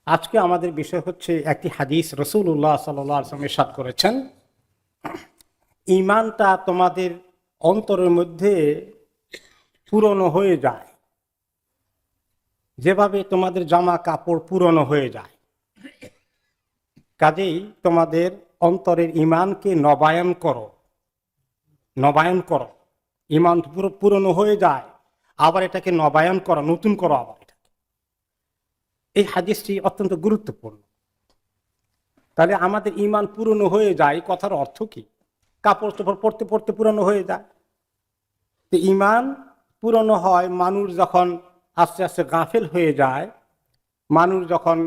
আজকে আমাদের বিষয় হচ্ছে একটি হাদিস রাসূলুল্লাহ সাল্লাল্লাহু আলাইহি ওয়াসাল্লাম ইরশাদ করেছেন, ঈমানটা তোমাদের অন্তরের মধ্যে পুরনো হয়ে যায়, যেভাবে তোমাদের জামা কাপড় পুরনো হয়ে যায়। কাজেই তোমাদের অন্তরের ঈমানকে নবায়ন করো। ঈমান পুরনো হয়ে যায়, আবার এটাকে নবায়ন করো, নতুন করো আবার এটাকে। এই হাদিসটি অত্যন্ত গুরুত্বপূর্ণ। তাহলে আমাদের ঈমান পুরনো হয়ে যায়, কথার অর্থ কি? কাপড় চোপড় পড়তে পড়তে পুরনো হয়ে যায়। তো ঈমান পুরনো হয় মানুষ যখন আস্তে আস্তে গাফেল হয়ে যায়, মানুষ যখন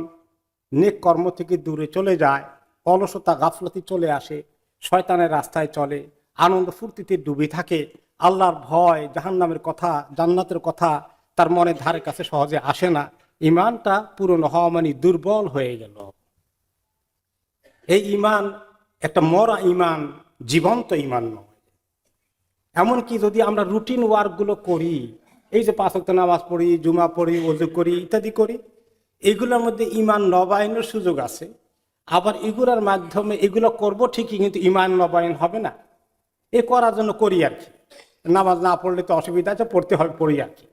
নেক কর্ম থেকে দূরে চলে যায়, অলসতা গাফলতি চলে আসে, শয়তানের রাস্তায় চলে, আনন্দ ফুর্তিতে ডুবে থাকে, আল্লাহর ভয়, জাহান্নামের কথা, জান্নাতের কথা তার মনের ধারে কাছে সহজে আসে না। ঈমানটা পুরনো হওয়া মানে দুর্বল হয়ে গেল। এই ঈমান একটা মরা ঈমান, জীবন্ত ঈমান নয়। এমনকি যদি আমরা রুটিন ওয়ার্কগুলো করি, এই যে 5 ওয়াক্ত নামাজ পড়ি, জুমা পড়ি, ওযু করি, ইত্যাদি করি, এগুলোর মধ্যে ঈমান নবায়নের সুযোগ আছে। আবার এগুলোর মাধ্যমে এগুলো করব ঠিকই, কিন্তু ঈমান নবায়ন হবে না। এ করার জন্য করি আর কি। নামাজ না পড়লে তো অসুবিধা আছে, পড়তে হবে, পড়ি আর কি।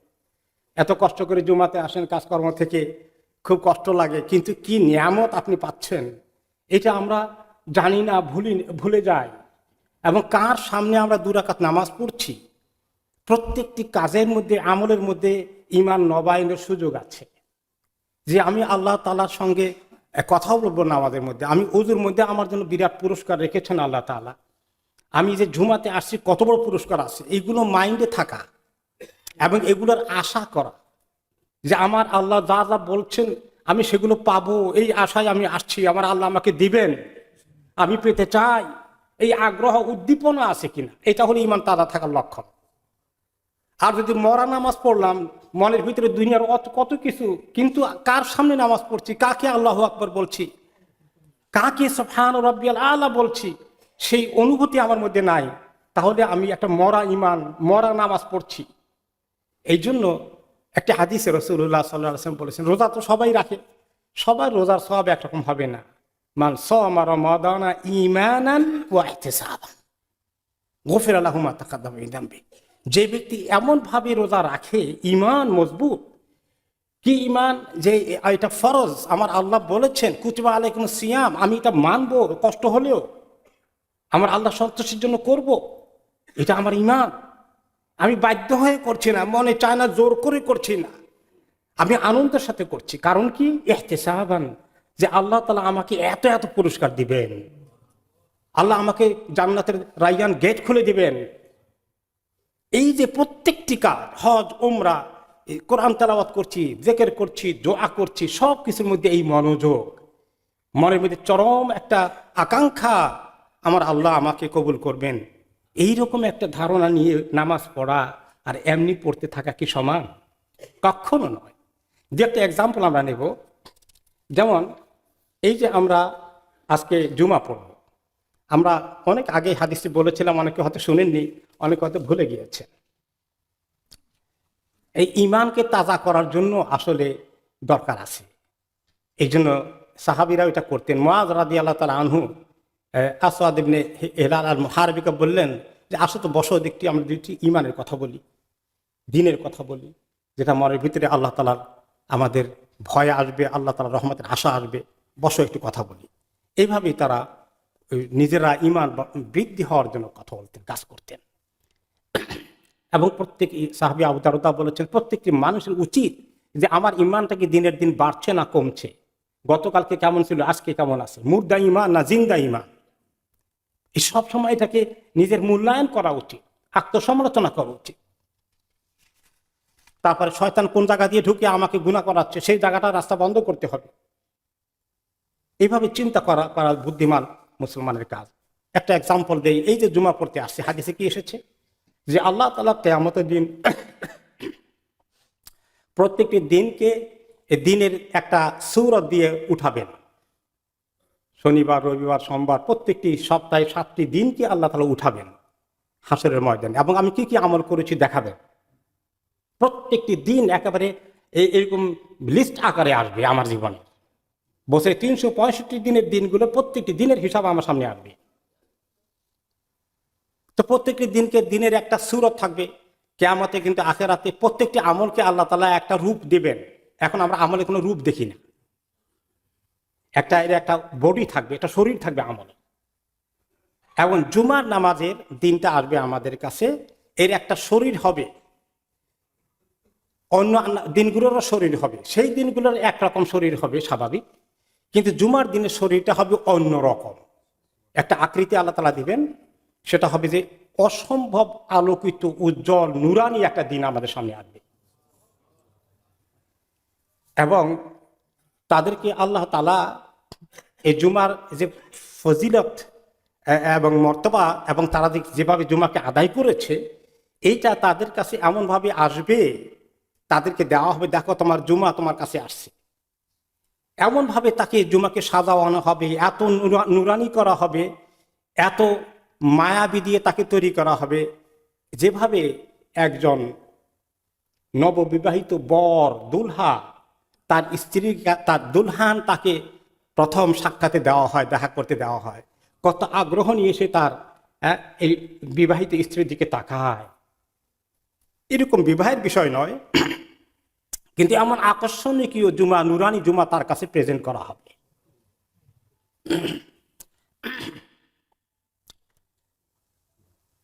এত কষ্ট করে জুমাতে আসেন কাজকর্ম থেকে, খুব কষ্ট লাগে, কিন্তু কি নিয়ামত আপনি পাচ্ছেন এটা আমরা জানি না, ভুলে যাই। এবং কার সামনে আমরা 2 রাকাত নামাজ পড়ছি, প্রত্যেকটি কাজের মধ্যে, আমলের মধ্যে ঈমান নবায়নের সুযোগ আছে। যে আমি আল্লাহ তাআলার সঙ্গে কথা বলবো নামাজের মধ্যে, আমি ওযুর মধ্যে আমার জন্য বিরাট পুরস্কার রেখেছেন আল্লাহ তাআলা। আমি যে জুমাতে আসছি কত বড় পুরস্কার আছে, এইগুলো মাইন্ডে থাকা এবং এগুলোর আশা করা, যে আমার আল্লাহ যা যা বলছেন আমি সেগুলো পাবো, এই আশায় আমি আসছি, আমার আল্লাহ আমাকে দিবেন, আমি পেতে চাই, এই আগ্রহ উদ্দীপনা আছে কিনা, এটা হলো ঈমান তাজা থাকার লক্ষণ। আর যদি মরা নামাজ পড়লাম, মনের ভিতরে দুনিয়ার কত কিছু, কিন্তু কার সামনে নামাজ পড়ছি, কাকে আল্লাহু আকবার বলছি, কাকে সুবহান রাব্বিয়াল আলা বলছি, সেই অনুভূতি আমার মধ্যে নাই, তাহলে আমি একটা মরা ঈমান, মরা নামাজ পড়ছি। এই জন্য একটা হাদিসে রাসূলুল্লাহ সাল্লাল্লাহু আলাইহি ওয়াসাল্লাম বলেছেন, রোজা তো সবাই রাখে, সবার রোজার সওয়াব একরকম হবে না। মান সামা রমাদানা ঈমানান ওয়া ইহতিসাবান গুফিরা লাহু মা তাকাদ্দামা মিন যামবি। যে ব্যক্তি এমন ভাবে রোজা রাখে, ঈমান মজবুত। কি ঈমান? যে এটা ফরজ, আমার আল্লাহ বলেছেন কুতিবা আলাইকুমুস সিয়াম, আমি এটা মানবো কষ্ট হলেও, আমার আল্লাহ সন্তুষ্টির জন্য করব, এটা আমার ঈমান। আমি বাধ্য হয়ে করছি না, মনে চায় না, জোর করে করছি না, আমি আনন্দের সাথে করছি। কারণ কি? ইহতিসাবান, যে আল্লাহ তাআলা আমাকে এত এত পুরস্কার দিবেন, আল্লাহ আমাকে জান্নাতের রায়্যান গেট খুলে দিবেন। এই যে প্রত্যেকটি কাজ, হজ, উমরা, কোরআন তেলাওয়াত করছি, জিকির করছি, দোয়া করছি, সব কিছুর মধ্যে এই মনোযোগ, মনের মধ্যে চরম একটা আকাঙ্ক্ষা, আমার আল্লাহ আমাকে কবুল করবেন, এইরকম একটা ধারণা নিয়ে নামাজ পড়া আর এমনি পড়তে থাকা কি সমান? কখনো নয়। যে একটা এক্সাম্পল আমরা নেব, যেমন এই যে আমরা আজকে জুমা পড়ব, আমরা অনেক আগে হাদিসটি বলেছিলাম, অনেকে হয়তো শুনেননি, অনেকে হয়তো ভুলে গিয়েছে। এই ঈমানকে তাজা করার জন্য আসলে দরকার আছে। এই জন্য সাহাবীরা এটা করতেন। মুআয রাদিয়াল্লাহু তাআলা আনহু আসওয়াদ ইবনে হিলাল আল মুহারিবিকে বললেন যে, আসো তো বসো, দেখটি আমরা দুটি ঈমানের কথা বলি, দ্বীনের কথা বলি, যেটা মনের ভিতরে আল্লাহ তাআলার আমাদের ভয় আসবে, আল্লাহ তাআলার রহমতের আশা আসবে, বসো একটু কথা বলি। এইভাবেই তারা নিজেরা ঈমান বৃদ্ধি হওয়ার জন্য কথা বলতেন, কাজ করতেন। এবং প্রত্যেক সাহাবী আবু দারদা বলেছেন, প্রত্যেকটি মানুষের উচিত যে আমার ঈমানটা কি দিনের দিন বাড়ছে না কমছে, গতকালকে কেমন ছিল, আজকে কেমন আছে, মুর্দা ঈমান না জিন্দা ঈমান, এই সব সময় এটাকে নিজের মূল্যায়ন করা উচিত, আত্মসমালোচনা করা উচিত। তারপরে শয়তান কোন জায়গা দিয়ে ঢুকে আমাকে গুনাহ করাচ্ছে, সেই জায়গাটা রাস্তা বন্ধ করতে হবে। এইভাবে চিন্তা করা বুদ্ধিমান মুসলমানের কাজ। একটা এক্সাম্পল দেই, এই যে জুমা পড়তে আসছে, হাদিসে কি এসেছে যে আল্লাহ তাআলা কিয়ামতের দিন প্রত্যেকটি দিনকে দিনের একটা সূরত দিয়ে উঠাবেন। শনিবার, রবিবার, সোমবার, প্রত্যেকটি সপ্তাহে 7টি দিনকে আল্লাহ তাআলা উঠাবেন হাসরের ময়দানে, এবং আমি কি কি আমল করেছি দেখাবেন। প্রত্যেকটি দিন একেবারে এরকম লিস্ট আকারে আসবে আমার জীবনে। বছরে 365 দিনের দিনগুলো প্রত্যেকটি দিনের হিসাব আমার সামনে আসবে। তো প্রত্যেকটি দিনের একটা সূরত থাকবে। কিয়ামতে কিন্তু আখিরাতে প্রত্যেকটি আমলকে আল্লাহ তাআলা একটা রূপ দিবেন। এখন আমরা আমলে কোনো রূপ দেখি না, একটা বডি থাকবে, একটা শরীর থাকবে আমলে। এবং জুমার নামাজের দিনটা আসবে আমাদের কাছে, এর একটা শরীর হবে, অন্য দিনগুলোরও শরীর হবে, সেই দিনগুলোর একরকম শরীর হবে স্বাভাবিক, কিন্তু জুমার দিনের শরীরটা হবে অন্য রকম, একটা আকৃতি আল্লাহ তাআলা দিবেন। সেটা হবে যে অসম্ভব আলোকিত, উজ্জ্বল, নুরানি একটা দিন আমাদের সামনে আসবে। এবং তাদেরকে আল্লাহ তাআলা এই জুমার যে ফজিলত এবং মর্তবা এবং তারা যেভাবে জুমাকে আদায় করেছে, এইটা তাদের কাছে এমনভাবে আসবে, তাদেরকে দেওয়া হবে, দেখো তোমার জুমা তোমার কাছে আসছে। এমনভাবে তাকে জুমাকে সাজানো হবে, এত নুরানি করা হবে, এত মায়াবী দিয়ে তাকে তৈরি করা হবে, যেভাবে একজন নববিবাহিত বর দুলহা তার স্ত্রী, তার দুলহান তাকে প্রথম সাক্ষাতে দেওয়া হয়, দেখা করতে দেওয়া হয়, কত আগ্রহ নিয়ে সে তার এই বিবাহিত স্ত্রীর দিকে তাকায়। এরকম বিবাহের বিষয় নয়, কিন্তু এমন আকর্ষণীয় জুমা, নুরানি জুমা তার কাছে প্রেজেন্ট করা হবে।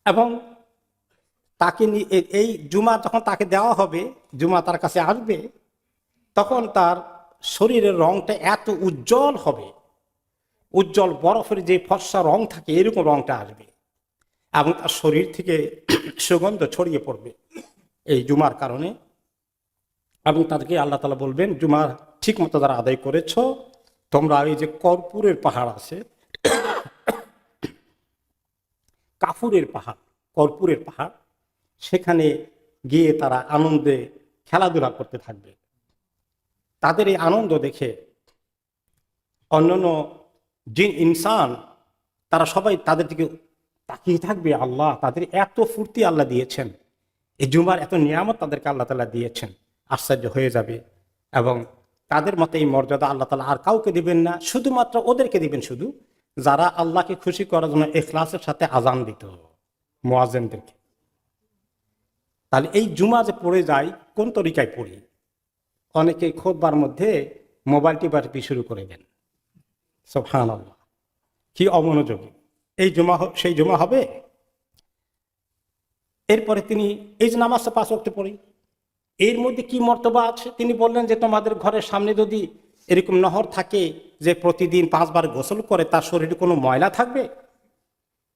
এবং তাকে এই জুমা যখন তাকে দেওয়া হবে, জুমা তার কাছে আসবে, তখন তার শরীরের রংটা এত উজ্জ্বল হবে, উজ্জ্বল বরফের যে ফর্সা রং থাকে এরকম রংটা আসবে, এবং তার শরীর থেকে সুগন্ধ ছড়িয়ে পড়বে এই জুমার কারণে। এবং তাদেরকে আল্লাহ তাআলা বলবেন, জুমার ঠিক মতো যারা আদায় করেছ, তোমরা এই যে কর্পূরের পাহাড় আছে, কাফুরের পাহাড়, কর্পূরের পাহাড়, সেখানে গিয়ে তারা আনন্দে খেলাধুলা করতে থাকবে। তাদের এই আনন্দ দেখে অন্যান্য জিন ইনসান তারা সবাই তাদের দিকে তাকিয়ে থাকবে। আল্লাহ তাদের এত ফুর্তি আল্লাহ দিয়েছেন, এই জুমার এত নিয়ামত তাদেরকে আল্লাহ তাআলা দিয়েছেন, আশ্চর্য হয়ে যাবে। এবং তাদের মতে এই মর্যাদা আল্লাহ তাআলা আর কাউকে দিবেন না, শুধুমাত্র ওদেরকে দিবেন, শুধু যারা আল্লাহকে খুশি করার জন্য ইখলাসের সাথে আজান দিত, মুয়াজ্জিনদেরকে। তাহলে এই জুমা যে পড়ে যায়, কোন তরিকায় পড়ি? অনেকেই খুতবার মধ্যে মোবাইল টিপি শুরু করে দেন। সুবহানাল্লাহ, কি অমনোযোগী! এই জুমা সেই জুমা হবে? এরপরে তিনি এই যে নামাজটা 5 ওয়াক্ত পড়ি, এর মধ্যে কি মর্তবা আছে? তিনি বললেন যে তোমাদের ঘরের সামনে যদি এরকম নহর থাকে যে প্রতিদিন 5 বার গোসল করে, তার শরীরে কোনো ময়লা থাকবে?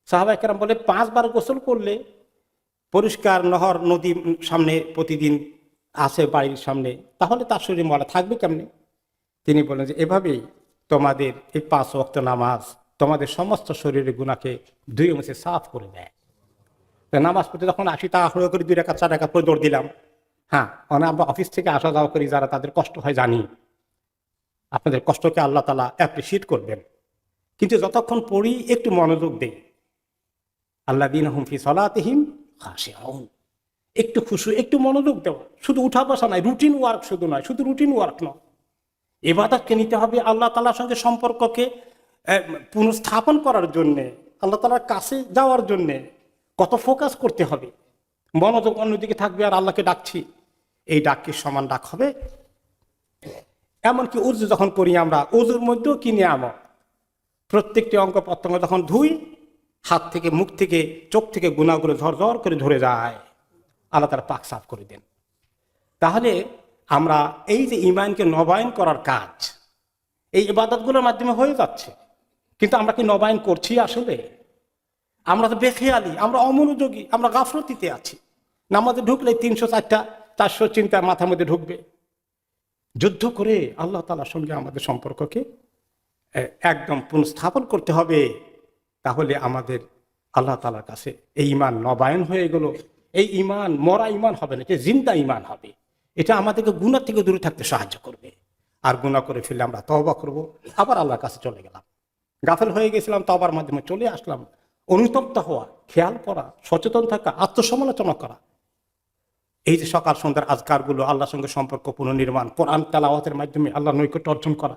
সাহাবায়ে কেরাম বলে 5 বার গোসল করলে, পরিষ্কার নহর নদী সামনে প্রতিদিন আছে বাড়ির সামনে, তাহলে তার শরীরে ময়লা থাকবে কেমনে? তিনি বলেন যে এভাবেই তোমাদের এই 5 ওয়াক্ত নামাজ তোমাদের সমস্ত শরীরের গুনাহকে ধুয়ে মুছে সাফ করে দেয়। নামাজ পড়তে যখন আসি, তাড়াহুড়ো করে 2 রাকাত 4 রাকাত করে দৌড় দিলাম। হ্যাঁ, আমরা অফিস থেকে আসা যাওয়া করি, যারা তাদের কষ্ট হয় জানি, আপনাদের কষ্টকে আল্লাহ তাআলা অ্যাপ্রিসিয়েট করবেন। কিন্তু যতক্ষণ পড়ি একটু মনোযোগ দেই, আল্লাযীনা হুম ফি সালাতিহিম খাশিউন, একটু খুশু, একটু মনোযোগ দেওয়া, শুধু উঠা বসা নয়, রুটিন ওয়ার্ক শুধু নয়, শুধু রুটিন ওয়ার্ক নয়, ইবাদতকে নিতে হবে আল্লাহ তাআলার সঙ্গে সম্পর্ককে পুনঃস্থাপন করার জন্যে, আল্লাহ তাআলার কাছে যাওয়ার জন্যে কত ফোকাস করতে হবে। মনোযোগ অন্যদিকে থাকবে আর আল্লাহকে ডাকছি, এই ডাক কি সমান ডাক হবে? এমনকি উজু যখন করি আমরা, উজুর মধ্যেও কি নিয়ামত! প্রত্যেকটি অঙ্গ প্রত্যঙ্গ যখন ধুই, হাত থেকে, মুখ থেকে, চোখ থেকে গুনাহগুলো ঝরঝর করে ধরে যায়, আল্লাহ তাআলা পাক সাফ করে দেন। তাহলে আমরা এই যে ঈমানকে নবায়ন করার কাজ এই ইবাদতগুলোর মাধ্যমে হয়ে যাচ্ছে, কিন্তু আমরা কি নবায়ন করছি আসলে? আমরা তো বেখেয়ালি, আমরা অমনোযোগী, আমরা গাফলতিতে আছি। নামাজে ঢুকলে 304টা 400 চিন্তা মাথার মধ্যে ঢুকবে। যুদ্ধ করে আল্লাহ তাআলার সঙ্গে আমাদের সম্পর্ককে একদম পুনঃস্থাপন করতে হবে। তাহলে আমাদের আল্লাহ তাআলার কাছে এই ঈমান নবায়ন হয়ে গেল। এই ঈমান মরা ঈমান হবে না, যে জিন্দা ঈমান হবে। এটা আমাদেরকে গুনাহ থেকে দূরে থাকতে সাহায্য করবে। আর গুনাহ করে ফেললে আমরা তওবা করব, আবার আল্লাহর কাছে চলে গেলাম। গাফেল হয়ে গেছিলাম, তওবার মাধ্যমে চলে আসলাম। অনুতপ্ত হওয়া, খেয়াল করা, সচেতন থাকা, আত্মসমালোচনা করা, এই যে সকাল সন্ধ্যার আজকারগুলো, আল্লাহর সঙ্গে সম্পর্ক পুনর্নির্মাণ, কোরআন তেলাওয়াতের মাধ্যমে আল্লাহর নৈকট্য অর্জন করা,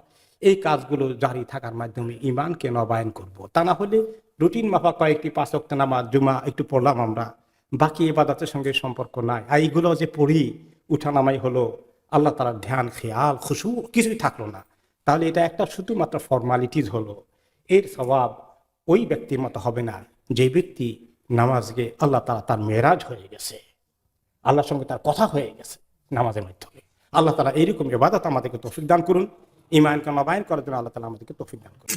এই কাজগুলো জারি থাকার মাধ্যমে ইমানকে নবায়ন করব। তা না হলে রুটিন মাফা কয়েকটি 5 ওয়াক্ত নামাজ জুমা একটু পড়লাম আমরা, বাকি ইবাদতের সঙ্গে সম্পর্ক নাই। আর এইগুলো যে পড়ি উঠানামাই হলো, আল্লাহ তাআলার ধ্যান খেয়াল খুশু কিছুই থাকলো না, তাহলে এটা একটা শুধুমাত্র ফর্মালিটিজ হলো। এর স্বভাব ওই ব্যক্তির মতো হবে না যে ব্যক্তি নামাজকে আল্লাহ তাআলা তার মেরাজ হয়ে গেছে, আল্লাহর সঙ্গে তার কথা হয়ে গেছে নামাজের মাধ্যমে। আল্লাহ তাআলা এইরকম ইবাদত আমাদেরকে তৌফিক দান করুন। ঈমানকে নবায়ন করার জন্য আল্লাহ তাআলা আমাদেরকে তৌফিক দান করুন।